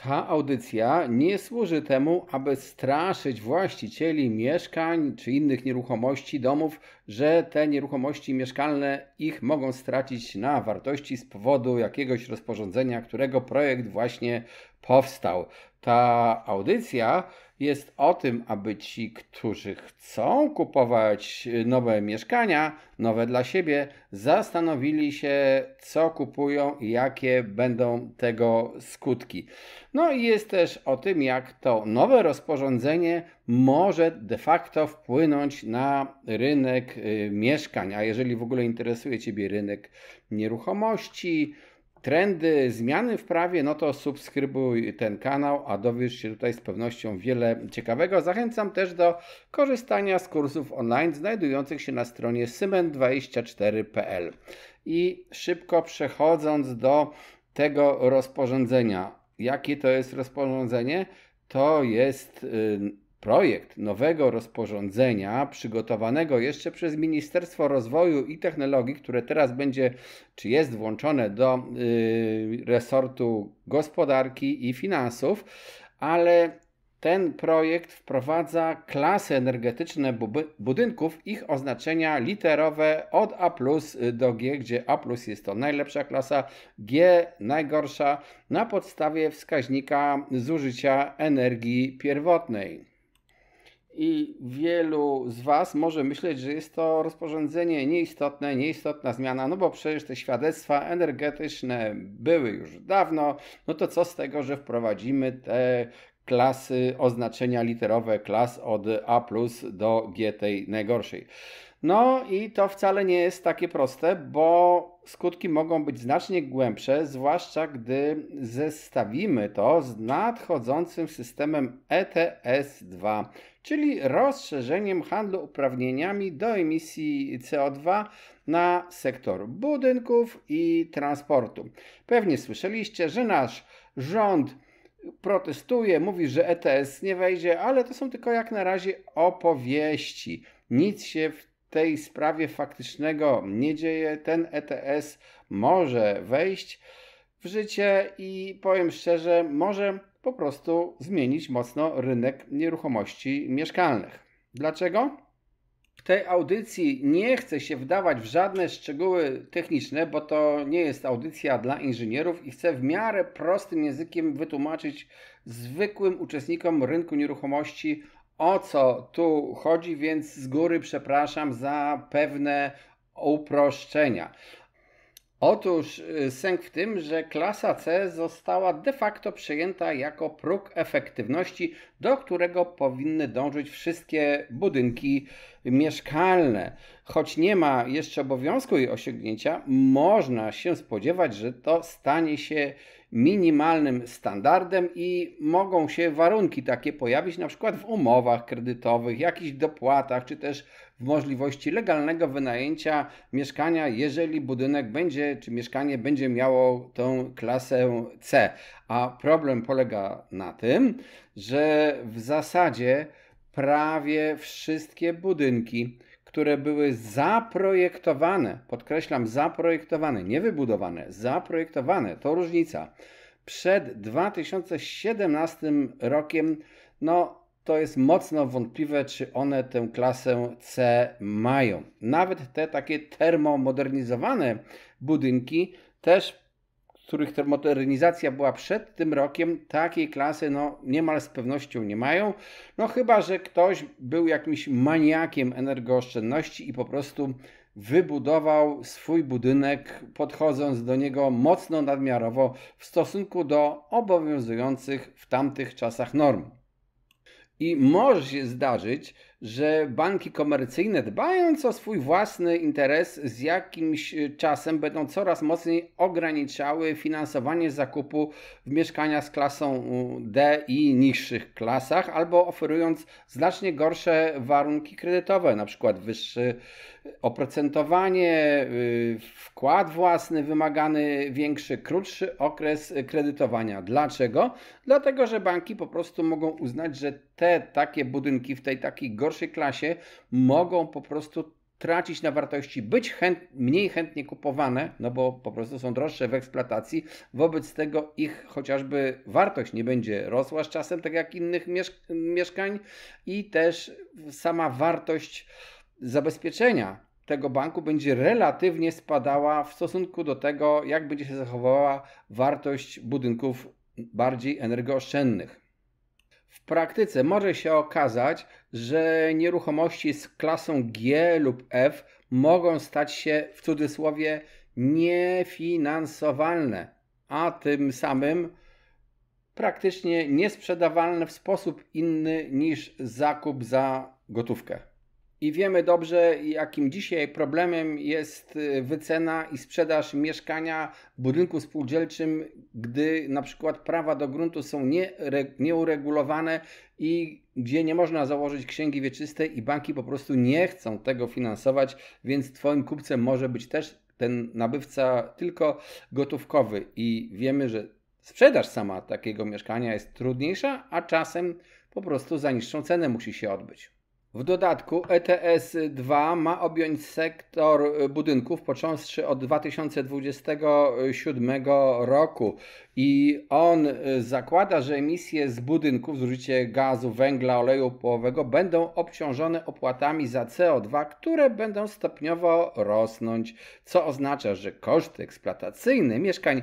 Ta audycja nie służy temu, aby straszyć właścicieli mieszkań czy innych nieruchomości, domów, że te nieruchomości mieszkalne ich mogą stracić na wartości z powodu jakiegoś rozporządzenia, którego projekt właśnie powstał. Ta audycja jest o tym, aby ci, którzy chcą kupować nowe mieszkania, nowe dla siebie, zastanowili się, co kupują i jakie będą tego skutki. No i jest też o tym, jak to nowe rozporządzenie może de facto wpłynąć na rynek mieszkań. A jeżeli w ogóle interesuje Ciebie rynek nieruchomości, trendy, zmiany w prawie, no to subskrybuj ten kanał, a dowiesz się tutaj z pewnością wiele ciekawego. Zachęcam też do korzystania z kursów online znajdujących się na stronie symen24.pl. I szybko przechodząc do tego rozporządzenia. Jakie to jest rozporządzenie? To jest projekt nowego rozporządzenia przygotowanego jeszcze przez Ministerstwo Rozwoju i Technologii, które teraz będzie, czy jest włączone do resortu gospodarki i finansów, ale ten projekt wprowadza klasy energetyczne budynków, ich oznaczenia literowe od A+ do G, gdzie A+ jest to najlepsza klasa, G najgorsza, na podstawie wskaźnika zużycia energii pierwotnej. I wielu z Was może myśleć, że jest to rozporządzenie nieistotne, nieistotna zmiana, no bo przecież te świadectwa energetyczne były już dawno, no to co z tego, że wprowadzimy te klasy, oznaczenia literowe klas od A+ do G, tej najgorszej. No i to wcale nie jest takie proste, bo skutki mogą być znacznie głębsze, zwłaszcza gdy zestawimy to z nadchodzącym systemem ETS2, czyli rozszerzeniem handlu uprawnieniami do emisji CO2 na sektor budynków i transportu. Pewnie słyszeliście, że nasz rząd protestuje, mówi, że ETS nie wejdzie, ale to są tylko jak na razie opowieści. Nic się w tej sprawie faktycznego nie dzieje. Ten ETS może wejść w życie i powiem szczerze, może po prostu zmienić mocno rynek nieruchomości mieszkalnych. Dlaczego? W tej audycji nie chcę się wdawać w żadne szczegóły techniczne, bo to nie jest audycja dla inżynierów i chcę w miarę prostym językiem wytłumaczyć zwykłym uczestnikom rynku nieruchomości, o co tu chodzi, więc z góry przepraszam za pewne uproszczenia. Otóż sęk w tym, że klasa C została de facto przejęta jako próg efektywności, do którego powinny dążyć wszystkie budynki mieszkalne. Choć nie ma jeszcze obowiązku jej osiągnięcia, można się spodziewać, że to stanie się minimalnym standardem i mogą się warunki takie pojawić na przykład w umowach kredytowych, jakichś dopłatach, czy też w możliwości legalnego wynajęcia mieszkania, jeżeli budynek będzie, czy mieszkanie będzie miało tą klasę C. A problem polega na tym, że w zasadzie prawie wszystkie budynki, które były zaprojektowane, podkreślam zaprojektowane, nie wybudowane, zaprojektowane, to różnica, przed 2017 rokiem, no to jest mocno wątpliwe, czy one tę klasę C mają. Nawet te takie termomodernizowane budynki, też których termomodernizacja była przed tym rokiem, takiej klasy no niemal z pewnością nie mają. No chyba, że ktoś był jakimś maniakiem energooszczędności i po prostu wybudował swój budynek, podchodząc do niego mocno nadmiarowo w stosunku do obowiązujących w tamtych czasach norm. I może się zdarzyć, że banki komercyjne, dbając o swój własny interes, z jakimś czasem będą coraz mocniej ograniczały finansowanie zakupu w mieszkania z klasą D i niższych klasach, albo oferując znacznie gorsze warunki kredytowe, na przykład wyższe oprocentowanie, wkład własny wymagany większy, krótszy okres kredytowania. Dlaczego? Dlatego, że banki po prostu mogą uznać, że te takie budynki w tej takiej gorszej klasie mogą po prostu tracić na wartości, być mniej chętnie kupowane, no bo po prostu są droższe w eksploatacji, wobec tego ich chociażby wartość nie będzie rosła z czasem, tak jak innych mieszkań i też sama wartość zabezpieczenia tego banku będzie relatywnie spadała w stosunku do tego, jak będzie się zachowała wartość budynków bardziej energooszczędnych. W praktyce może się okazać, że nieruchomości z klasą G lub F mogą stać się w cudzysłowie niefinansowalne, a tym samym praktycznie niesprzedawalne w sposób inny niż zakup za gotówkę. I wiemy dobrze, jakim dzisiaj problemem jest wycena i sprzedaż mieszkania w budynku spółdzielczym, gdy na przykład prawa do gruntu są nieuregulowane i gdzie nie można założyć księgi wieczystej i banki po prostu nie chcą tego finansować, więc Twoim kupcem może być też ten nabywca tylko gotówkowy i wiemy, że sprzedaż sama takiego mieszkania jest trudniejsza, a czasem po prostu za niższą cenę musi się odbyć. W dodatku ETS 2 ma objąć sektor budynków począwszy od 2027 roku i on zakłada, że emisje z budynków, zużycie gazu, węgla, oleju opałowego będą obciążone opłatami za CO2, które będą stopniowo rosnąć, co oznacza, że koszty eksploatacyjne mieszkań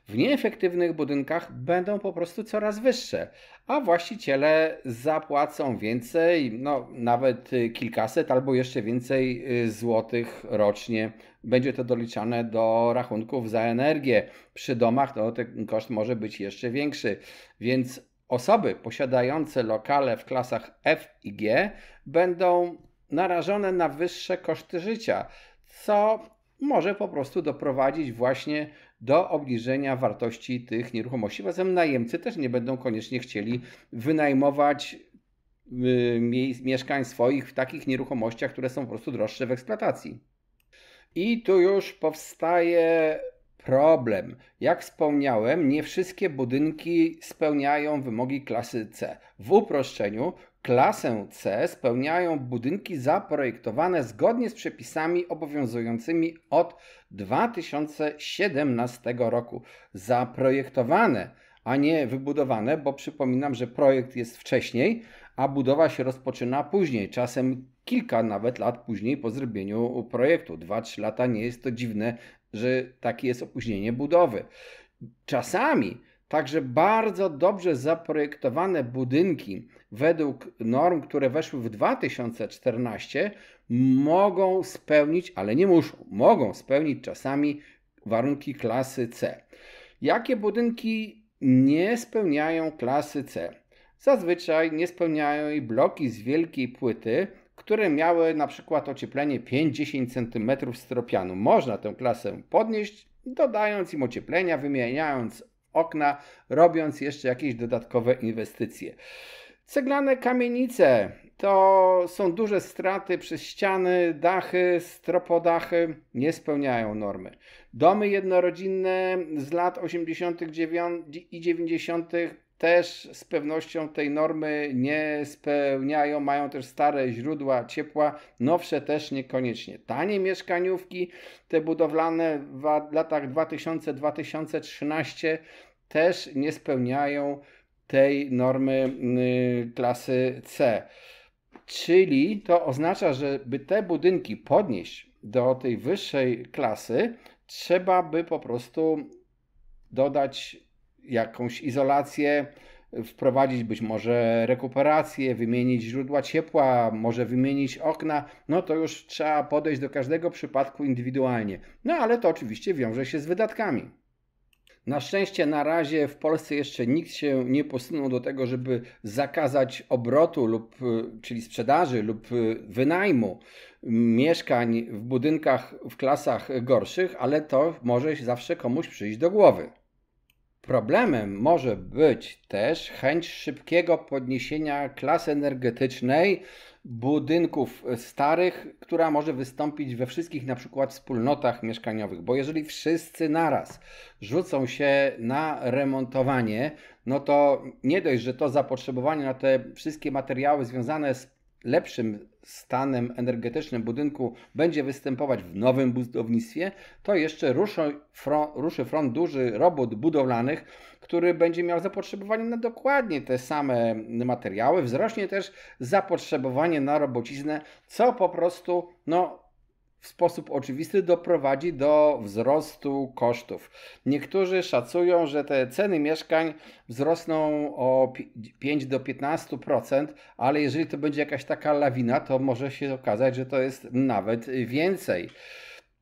w nieefektywnych budynkach będą po prostu coraz wyższe, a właściciele zapłacą więcej, no nawet kilkaset albo jeszcze więcej złotych rocznie. Będzie to doliczane do rachunków za energię. Przy domach to ten koszt może być jeszcze większy, więc osoby posiadające lokale w klasach F i G będą narażone na wyższe koszty życia, co może po prostu doprowadzić właśnie do obniżenia wartości tych nieruchomości. Zatem najemcy też nie będą koniecznie chcieli wynajmować mieszkań swoich w takich nieruchomościach, które są po prostu droższe w eksploatacji. I tu już powstaje problem. Jak wspomniałem, nie wszystkie budynki spełniają wymogi klasy C. W uproszczeniu klasę C spełniają budynki zaprojektowane zgodnie z przepisami obowiązującymi od 2017 roku. Zaprojektowane, a nie wybudowane, bo przypominam, że projekt jest wcześniej, a budowa się rozpoczyna później, czasem kilka nawet lat później po zrobieniu projektu. 2-3 lata, nie jest to dziwne, że takie jest opóźnienie budowy. Czasami także bardzo dobrze zaprojektowane budynki według norm, które weszły w 2014, mogą spełnić, ale nie muszą, mogą spełnić czasami warunki klasy C. Jakie budynki nie spełniają klasy C? Zazwyczaj nie spełniają jej bloki z wielkiej płyty, które miały na przykład ocieplenie 5-10 cm styropianu. Można tę klasę podnieść, dodając im ocieplenia, wymieniając okna, robiąc jeszcze jakieś dodatkowe inwestycje. Ceglane kamienice to są duże straty przez ściany, dachy, stropodachy, nie spełniają normy. Domy jednorodzinne z lat 80. i 90. też z pewnością tej normy nie spełniają, mają też stare źródła ciepła, nowsze też niekoniecznie. Tanie mieszkaniówki, te budowlane w latach 2000-2013 też nie spełniają tej normy klasy C. Czyli to oznacza, że by te budynki podnieść do tej wyższej klasy, trzeba by po prostu dodać jakąś izolację, wprowadzić być może rekuperację, wymienić źródła ciepła, może wymienić okna, no to już trzeba podejść do każdego przypadku indywidualnie. No ale to oczywiście wiąże się z wydatkami. Na szczęście na razie w Polsce jeszcze nikt się nie posunął do tego, żeby zakazać obrotu czyli sprzedaży lub wynajmu mieszkań w budynkach w klasach gorszych, ale to może zawsze komuś przyjść do głowy. Problemem może być też chęć szybkiego podniesienia klasy energetycznej budynków starych, która może wystąpić we wszystkich na przykład wspólnotach mieszkaniowych, bo jeżeli wszyscy naraz rzucą się na remontowanie, no to nie dość, że to zapotrzebowanie na te wszystkie materiały związane lepszym stanem energetycznym budynku będzie występować w nowym budownictwie, to jeszcze ruszy front duży robót budowlanych, który będzie miał zapotrzebowanie na dokładnie te same materiały. Wzrośnie też zapotrzebowanie na robociznę, co po prostu w sposób oczywisty doprowadzi do wzrostu kosztów. Niektórzy szacują, że te ceny mieszkań wzrosną o 5 do 15%, ale jeżeli to będzie jakaś taka lawina, to może się okazać, że to jest nawet więcej.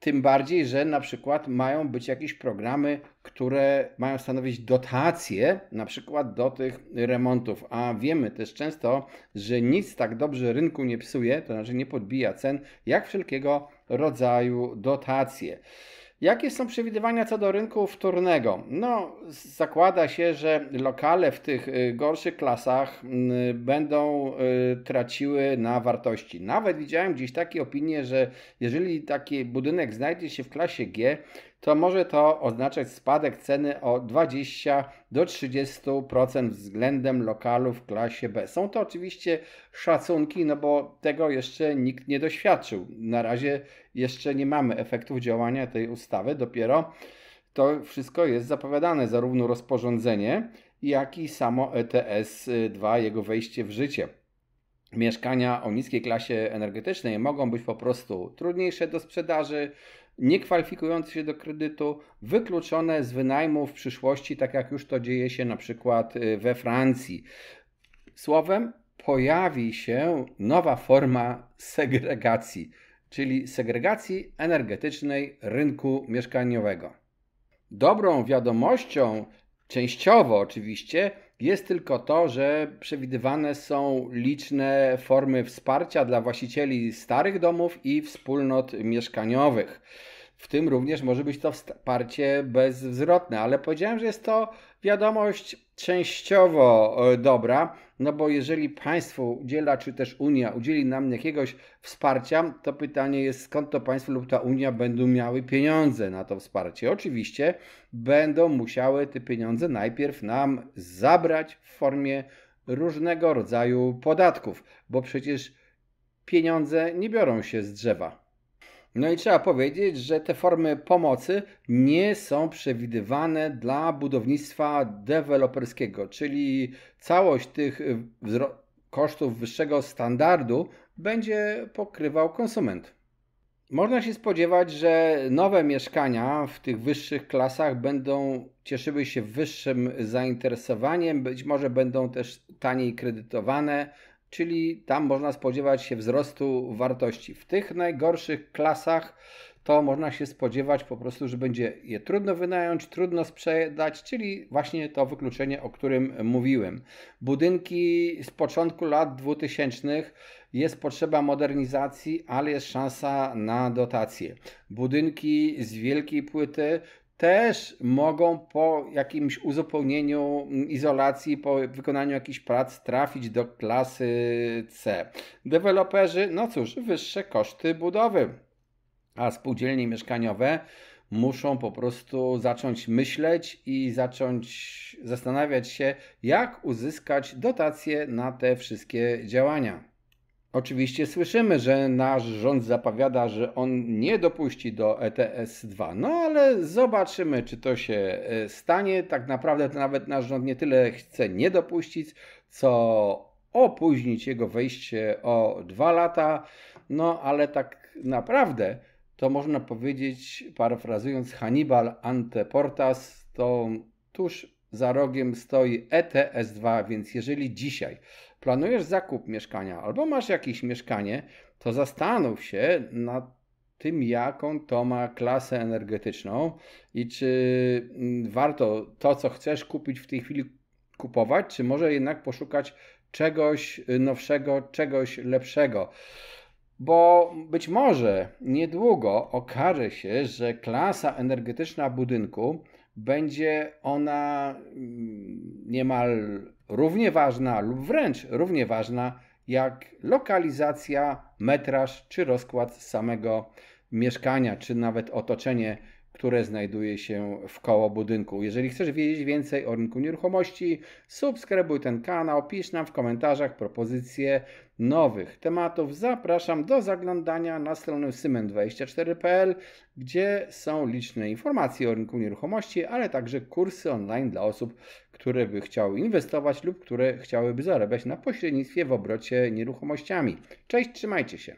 Tym bardziej, że na przykład mają być jakieś programy, które mają stanowić dotacje na przykład do tych remontów, a wiemy też często, że nic tak dobrze rynku nie psuje, to znaczy nie podbija cen, jak wszelkiego rodzaju dotacje. Jakie są przewidywania co do rynku wtórnego? Zakłada się, że lokale w tych gorszych klasach będą traciły na wartości. Nawet widziałem gdzieś takie opinie, że jeżeli taki budynek znajdzie się w klasie G, to może to oznaczać spadek ceny o 20 do 30% względem lokalu w klasie B. Są to oczywiście szacunki, bo tego jeszcze nikt nie doświadczył. Na razie jeszcze nie mamy efektów działania tej ustawy, dopiero to wszystko jest zapowiadane, zarówno rozporządzenie, jak i samo ETS-2, jego wejście w życie. Mieszkania o niskiej klasie energetycznej mogą być po prostu trudniejsze do sprzedaży, niekwalifikujące się do kredytu, wykluczone z wynajmu w przyszłości, tak jak już to dzieje się na przykład we Francji. Słowem, pojawi się nowa forma segregacji, czyli segregacji energetycznej rynku mieszkaniowego. Dobrą wiadomością, częściowo oczywiście, jest tylko to, że przewidywane są liczne formy wsparcia dla właścicieli starych domów i wspólnot mieszkaniowych. W tym również może być to wsparcie bezzwrotne, ale powiedziałem, że jest to wiadomość częściowo dobra, bo jeżeli państwo udziela, czy też Unia udzieli nam jakiegoś wsparcia, to pytanie jest, skąd to państwo lub ta Unia będą miały pieniądze na to wsparcie. Oczywiście będą musiały te pieniądze najpierw nam zabrać w formie różnego rodzaju podatków, bo przecież pieniądze nie biorą się z drzewa. I trzeba powiedzieć, że te formy pomocy nie są przewidywane dla budownictwa deweloperskiego, czyli całość tych kosztów wyższego standardu będzie pokrywał konsument. Można się spodziewać, że nowe mieszkania w tych wyższych klasach będą cieszyły się wyższym zainteresowaniem, być może będą też taniej kredytowane, czyli tam można spodziewać się wzrostu wartości. W tych najgorszych klasach to można się spodziewać po prostu, że będzie je trudno wynająć, trudno sprzedać, czyli właśnie to wykluczenie, o którym mówiłem. Budynki z początku lat 2000 jest potrzeba modernizacji, ale jest szansa na dotacje. Budynki z wielkiej płyty też mogą po jakimś uzupełnieniu izolacji, po wykonaniu jakichś prac trafić do klasy C. Deweloperzy, wyższe koszty budowy, a spółdzielnie mieszkaniowe muszą po prostu zacząć myśleć i zacząć zastanawiać się, jak uzyskać dotacje na te wszystkie działania. Oczywiście słyszymy, że nasz rząd zapowiada, że on nie dopuści do ETS-2, ale zobaczymy, czy to się stanie. Tak naprawdę to nawet nasz rząd nie tyle chce nie dopuścić, co opóźnić jego wejście o 2 lata, ale tak naprawdę to można powiedzieć, parafrazując Hannibal ante portas, to tuż za rogiem stoi ETS-2, więc jeżeli dzisiaj planujesz zakup mieszkania albo masz jakieś mieszkanie, to zastanów się nad tym, jaką to ma klasę energetyczną i czy warto to, co chcesz kupić w tej chwili kupować, czy może jednak poszukać czegoś nowszego, czegoś lepszego. Bo być może niedługo okaże się, że klasa energetyczna budynku będzie ona niemal równie ważna lub wręcz równie ważna jak lokalizacja, metraż czy rozkład samego mieszkania, czy nawet otoczenie, które znajduje się wkoło budynku. Jeżeli chcesz wiedzieć więcej o rynku nieruchomości, subskrybuj ten kanał, pisz nam w komentarzach propozycje nowych tematów. Zapraszam do zaglądania na stronę symen24.pl, gdzie są liczne informacje o rynku nieruchomości, ale także kursy online dla osób, które by chciały inwestować lub które chciałyby zarabiać na pośrednictwie w obrocie nieruchomościami. Cześć, trzymajcie się.